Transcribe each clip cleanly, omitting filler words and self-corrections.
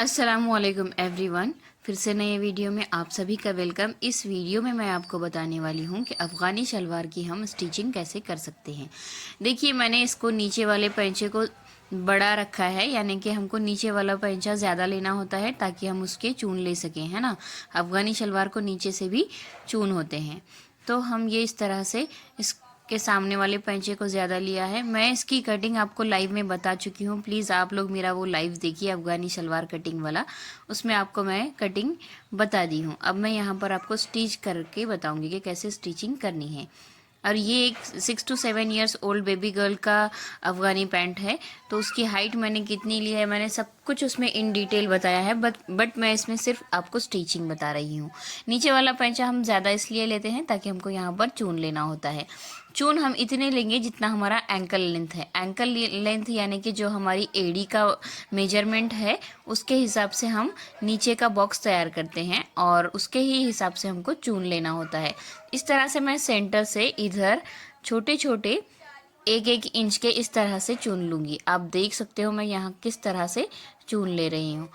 अस्सलामुअलैकुम एवरीवन। फिर से नए वीडियो में आप सभी का वेलकम। इस वीडियो में मैं आपको बताने वाली हूँ कि अफ़गानी शलवार की हम स्टिचिंग कैसे कर सकते हैं। देखिए, मैंने इसको नीचे वाले पैंचे को बड़ा रखा है, यानी कि हमको नीचे वाला पैंचा ज़्यादा लेना होता है ताकि हम उसके चून ले सकें, है ना। अफ़गानी शलवार को नीचे से भी चून होते हैं, तो हम ये इस तरह से के सामने वाले पैंचे को ज़्यादा लिया है। मैं इसकी कटिंग आपको लाइव में बता चुकी हूँ, प्लीज़ आप लोग मेरा वो लाइव देखिए, अफ़गानी शलवार कटिंग वाला। उसमें आपको मैं कटिंग बता दी हूँ। अब मैं यहाँ पर आपको स्टिच करके बताऊँगी कि कैसे स्टिचिंग करनी है। और ये एक 6 to 7 years old baby girl का अफ़गानी पैंट है, तो उसकी हाइट मैंने कितनी ली है, मैंने सब कुछ उसमें इन डिटेल बताया है। बट मैं इसमें सिर्फ आपको स्टिचिंग बता रही हूँ। नीचे वाला पैंचा हम ज़्यादा इसलिए लेते हैं ताकि हमको यहाँ पर चून लेना होता है। चून हम इतने लेंगे जितना हमारा एंकल लेंथ है। एंकल लेंथ यानी कि जो हमारी एड़ी का मेजरमेंट है, उसके हिसाब से हम नीचे का बॉक्स तैयार करते हैं और उसके ही हिसाब से हमको चून लेना होता है। इस तरह से मैं सेंटर से इधर छोटे छोटे 1-1 इंच के इस तरह से चुन लूँगी। आप देख सकते हो मैं यहाँ किस तरह से चुन ले रही हूँ।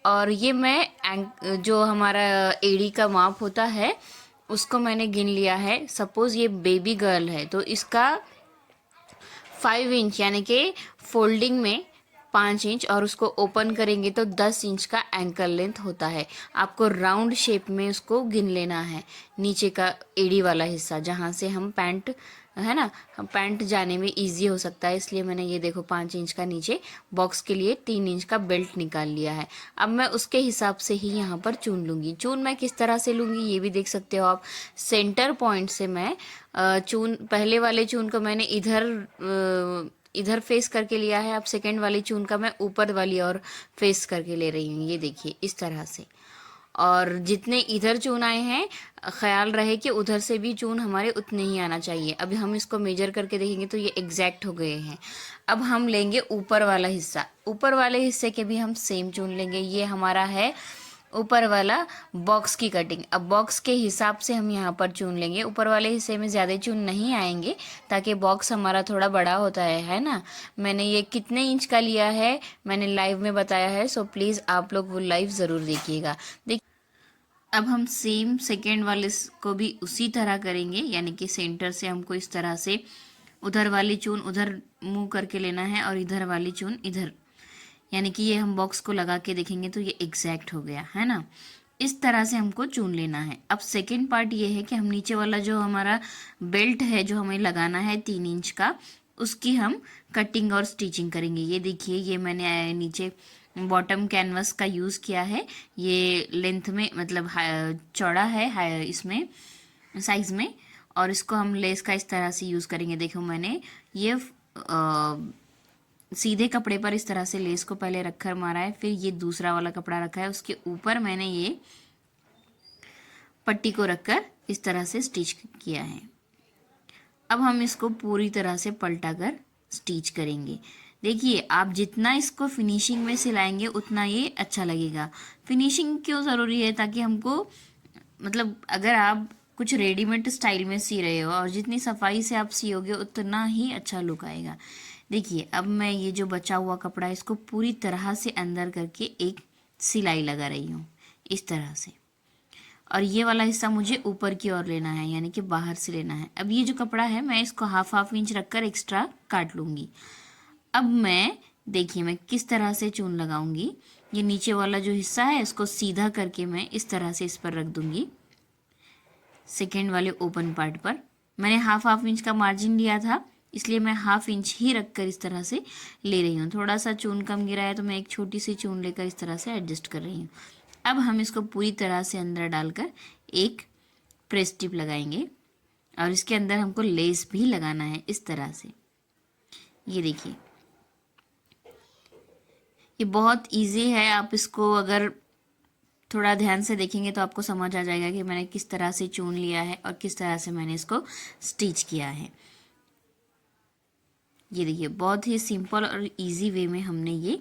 और ये मैं जो हमारा एड़ी का माप होता है उसको मैंने गिन लिया है। सपोज़ ये बेबी गर्ल है तो इसका 5 इंच यानी कि फोल्डिंग में 5 इंच, और उसको ओपन करेंगे तो 10 इंच का एंकल लेंथ होता है। आपको राउंड शेप में उसको गिन लेना है। नीचे का एड़ी वाला हिस्सा जहाँ से हम पैंट, है ना, हम पैंट जाने में इजी हो सकता है, इसलिए मैंने ये देखो 5 इंच का नीचे बॉक्स के लिए 3 इंच का बेल्ट निकाल लिया है। अब मैं उसके हिसाब से ही यहाँ पर चुन लूँगी। चून मैं किस तरह से लूँगी ये भी देख सकते हो आप। सेंटर पॉइंट से मैं चून, पहले वाले चून को मैंने इधर फेस करके लिया है। अब सेकंड वाली चून का मैं ऊपर वाली और फेस करके ले रही हूँ, ये देखिए इस तरह से। और जितने इधर चून आए हैं, ख्याल रहे कि उधर से भी चून हमारे उतने ही आना चाहिए। अभी हम इसको मेजर करके देखेंगे तो ये एग्जैक्ट हो गए हैं। अब हम लेंगे ऊपर वाला हिस्सा। ऊपर वाले हिस्से के भी हम सेम चून लेंगे। ये हमारा है ऊपर वाला बॉक्स की कटिंग। अब बॉक्स के हिसाब से हम यहाँ पर चुन लेंगे। ऊपर वाले हिस्से में ज़्यादा चुन नहीं आएंगे ताकि बॉक्स हमारा थोड़ा बड़ा होता है ना। मैंने ये कितने इंच का लिया है मैंने लाइव में बताया है, सो प्लीज़ आप लोग वो लाइव ज़रूर देखिएगा। अब हम सेम सेकेंड वाले को भी उसी तरह करेंगे, यानी कि सेंटर से हमको इस तरह से उधर वाली चून उधर मुंह करके लेना है और इधर वाली चून इधर, यानी कि ये हम बॉक्स को लगा के देखेंगे तो ये एग्जैक्ट हो गया है ना। इस तरह से हमको चुन लेना है। अब सेकेंड पार्ट ये है कि हम नीचे वाला जो हमारा बेल्ट है जो हमें लगाना है 3 इंच का, उसकी हम कटिंग और स्टिचिंग करेंगे। ये देखिए, ये मैंने नीचे बॉटम कैनवस का यूज़ किया है। ये लेंथ में मतलब चौड़ा है इसमें साइज में, और इसको हम लेस का इस तरह से यूज़ करेंगे। देखो मैंने ये सीधे कपड़े पर इस तरह से लेस को पहले रखकर मारा है, फिर ये दूसरा वाला कपड़ा रखा है, उसके ऊपर मैंने ये पट्टी को रखकर इस तरह से स्टिच किया है। अब हम इसको पूरी तरह से पलटा कर स्टिच करेंगे। देखिए, आप जितना इसको फिनिशिंग में सिलाएंगे उतना ये अच्छा लगेगा। फिनिशिंग क्यों ज़रूरी है? ताकि हमको, मतलब अगर आप कुछ रेडीमेड स्टाइल में सी रहे हो और जितनी सफाई से आप सियोगे उतना ही अच्छा लुक आएगा। देखिए, अब मैं ये जो बचा हुआ कपड़ा है इसको पूरी तरह से अंदर करके एक सिलाई लगा रही हूँ इस तरह से, और ये वाला हिस्सा मुझे ऊपर की ओर लेना है, यानी कि बाहर से लेना है। अब ये जो कपड़ा है मैं इसको हाफ इंच रखकर एक्स्ट्रा काट लूँगी। अब मैं, देखिए मैं किस तरह से चून लगाऊंगी। ये नीचे वाला जो हिस्सा है इसको सीधा करके मैं इस तरह से इस पर रख दूंगी। सेकेंड वाले ओपन पार्ट पर मैंने हाफ इंच का मार्जिन लिया था, इसलिए मैं हाफ इंच ही रखकर इस तरह से ले रही हूँ। थोड़ा सा चून कम गिरा है तो मैं एक छोटी सी चून लेकर इस तरह से एडजस्ट कर रही हूँ। अब हम इसको पूरी तरह से अंदर डालकर एक प्रेस टिप लगाएंगे, और इसके अंदर हमको लेस भी लगाना है इस तरह से। ये देखिए, ये बहुत इजी है। आप इसको अगर थोड़ा ध्यान से देखेंगे तो आपको समझ आ जाएगा कि मैंने किस तरह से चुन लिया है और किस तरह से मैंने इसको स्टिच किया है। ये देखिए, बहुत ही सिंपल और इजी वे में हमने ये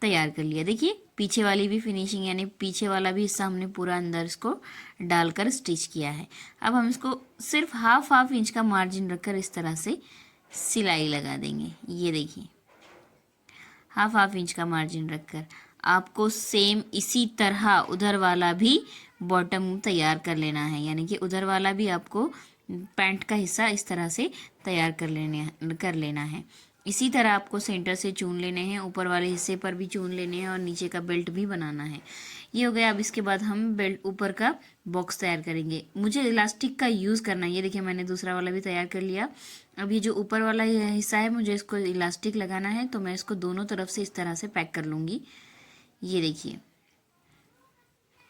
तैयार कर लिया। देखिए, पीछे वाली भी फिनिशिंग, यानी पीछे वाला भी हिस्सा हमने पूरा अंदर इसको डालकर स्टिच किया है। अब हम इसको सिर्फ हाफ इंच का मार्जिन रखकर इस तरह से सिलाई लगा देंगे। ये देखिए, हाफ इंच का मार्जिन रखकर। आपको सेम इसी तरह उधर वाला भी बॉटम तैयार कर लेना है, यानी कि उधर वाला भी आपको पैंट का हिस्सा इस तरह से तैयार कर लेना है। इसी तरह आपको सेंटर से चून लेने हैं, ऊपर वाले हिस्से पर भी चून लेने हैं और नीचे का बेल्ट भी बनाना है। ये हो गया। अब इसके बाद हम बेल्ट ऊपर का बॉक्स तैयार करेंगे। मुझे इलास्टिक का यूज़ करना है। ये देखिए मैंने दूसरा वाला भी तैयार कर लिया। अब ये जो ऊपर वाला हिस्सा है मुझे इसको इलास्टिक लगाना है, तो मैं इसको दोनों तरफ से इस तरह से पैक कर लूँगी। ये देखिए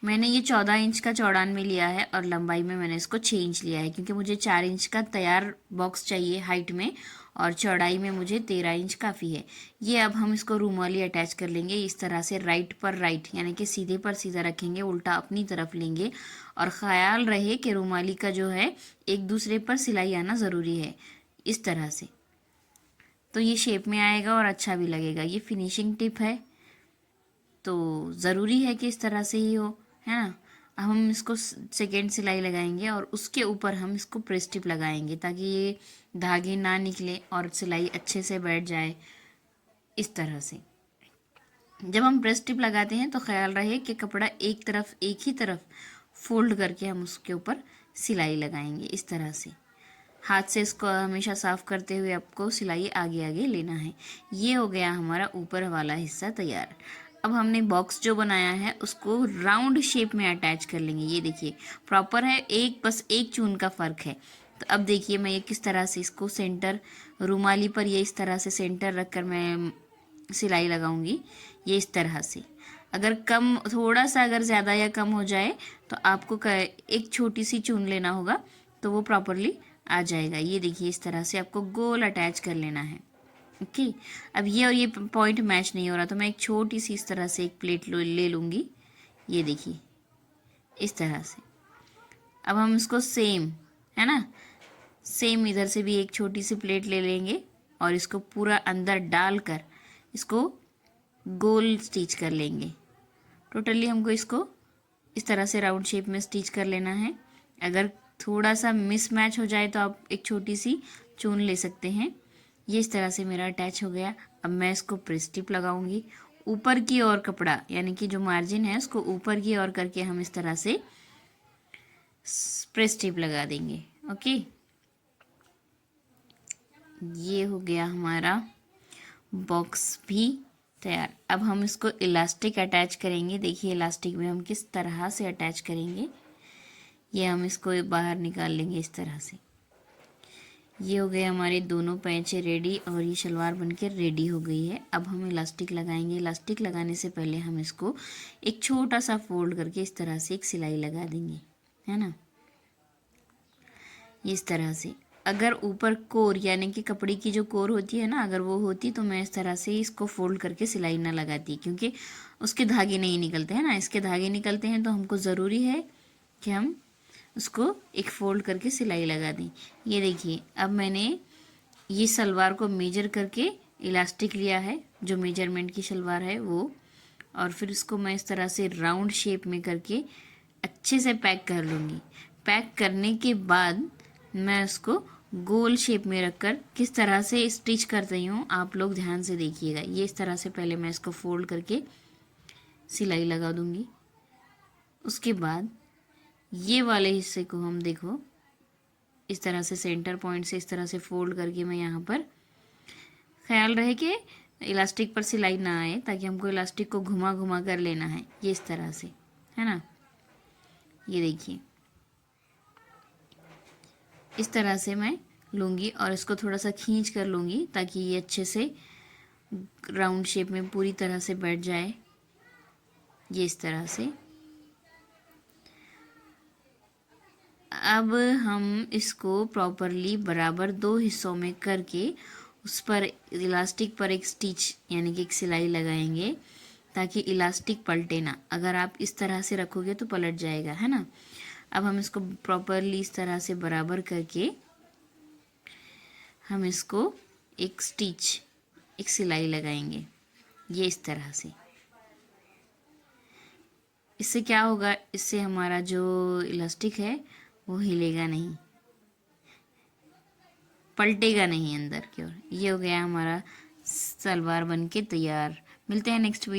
मैंने ये 14 इंच का चौड़ान में लिया है और लंबाई में मैंने इसको 6 इंच लिया है, क्योंकि मुझे 4 इंच का तैयार बॉक्स चाहिए हाइट में और चौड़ाई में मुझे 13 इंच काफ़ी है। ये अब हम इसको रुमाली अटैच कर लेंगे इस तरह से, राइट पर राइट, यानी कि सीधे पर सीधा रखेंगे, उल्टा अपनी तरफ लेंगे और ख्याल रहे कि रुमाली का जो है एक दूसरे पर सिलाई आना ज़रूरी है, इस तरह से, तो ये शेप में आएगा और अच्छा भी लगेगा। ये फिनिशिंग टिप है, तो ज़रूरी है कि इस तरह से ही हो, है ना। अब हम इसको सेकेंड सिलाई लगाएंगे और उसके ऊपर हम इसको प्रेस टिप लगाएंगे ताकि ये धागे ना निकले और सिलाई अच्छे से बैठ जाए इस तरह से। जब हम प्रेस टिप लगाते हैं तो ख्याल रहे कि कपड़ा एक ही तरफ फोल्ड करके हम उसके ऊपर सिलाई लगाएंगे इस तरह से। हाथ से इसको हमेशा साफ करते हुए आपको सिलाई आगे आगे लेना है। ये हो गया हमारा ऊपर वाला हिस्सा तैयार। अब हमने बॉक्स जो बनाया है उसको राउंड शेप में अटैच कर लेंगे। ये देखिए प्रॉपर है, बस एक चून का फ़र्क है। तो अब देखिए मैं ये किस तरह से इसको सेंटर रुमाली पर ये इस तरह से सेंटर रख कर मैं सिलाई लगाऊंगी, ये इस तरह से। अगर कम थोड़ा सा अगर ज़्यादा या कम हो जाए तो आपको एक छोटी सी चून लेना होगा, तो वो प्रॉपरली आ जाएगा। ये देखिए इस तरह से आपको गोल अटैच कर लेना है। ओके, अब ये और ये पॉइंट मैच नहीं हो रहा तो मैं एक छोटी सी इस तरह से एक प्लेट ले लूँगी। ये देखिए इस तरह से। अब हम इसको सेम, है ना, सेम इधर से भी एक छोटी सी प्लेट ले लेंगे और इसको पूरा अंदर डालकर इसको गोल स्टिच कर लेंगे। टोटली हमको इसको इस तरह से राउंड शेप में स्टिच कर लेना है। अगर थोड़ा सा मिसमैच हो जाए तो आप एक छोटी सी चून ले सकते हैं। ये इस तरह से मेरा अटैच हो गया। अब मैं इसको प्रेस टिप लगाऊंगी ऊपर की ओर, कपड़ा यानी कि जो मार्जिन है उसको ऊपर की ओर करके हम इस तरह से प्रेस टिप लगा देंगे। ओके, ये हो गया हमारा बॉक्स भी तैयार। अब हम इसको इलास्टिक अटैच करेंगे। देखिए इलास्टिक में हम किस तरह से अटैच करेंगे। ये हम इसको बाहर निकाल लेंगे इस तरह से। ये हो गए हमारे दोनों पैंचे रेडी और ये शलवार बनके रेडी हो गई है। अब हम इलास्टिक लगाएंगे। इलास्टिक लगाने से पहले हम इसको एक छोटा सा फोल्ड करके इस तरह से एक सिलाई लगा देंगे, है ना, इस तरह से। अगर ऊपर कोर यानी कि कपड़े की जो कोर होती है ना, अगर वो होती तो मैं इस तरह से इसको फोल्ड करके सिलाई ना लगाती, क्योंकि उसके धागे नहीं निकलते हैं ना, इसके धागे निकलते हैं, तो हमको ज़रूरी है कि हम उसको एक फोल्ड करके सिलाई लगा दें। ये देखिए अब मैंने ये सलवार को मेजर करके इलास्टिक लिया है, जो मेजरमेंट की सलवार है वो, और फिर इसको मैं इस तरह से राउंड शेप में करके अच्छे से पैक कर लूँगी। पैक करने के बाद मैं उसको गोल शेप में रखकर किस तरह से स्टिच कर रही हूँ आप लोग ध्यान से देखिएगा। ये इस तरह से पहले मैं इसको फोल्ड करके सिलाई लगा दूँगी। उसके बाद ये वाले हिस्से को हम देखो इस तरह से सेंटर पॉइंट से इस तरह से फोल्ड करके मैं यहाँ पर, ख्याल रहे कि इलास्टिक पर सिलाई ना आए, ताकि हमको इलास्टिक को घुमा घुमा कर लेना है, ये इस तरह से, है ना। ये देखिए इस तरह से मैं लूँगी और इसको थोड़ा सा खींच कर लूँगी ताकि ये अच्छे से राउंड शेप में पूरी तरह से बैठ जाए, ये इस तरह से। अब हम इसको प्रॉपरली बराबर 2 हिस्सों में करके उस पर इलास्टिक पर एक स्टिच यानी कि एक सिलाई लगाएंगे ताकि इलास्टिक पलटे ना। अगर आप इस तरह से रखोगे तो पलट जाएगा, है ना। अब हम इसको प्रॉपरली इस तरह से बराबर करके हम इसको एक स्टिच, एक सिलाई लगाएंगे, ये इस तरह से। इससे क्या होगा, इससे हमारा जो इलास्टिक है वो हिलेगा नहीं, पलटेगा नहीं अंदर की ओर। ये हो गया हमारा सलवार बनके तैयार। मिलते हैं नेक्स्ट वीडियो।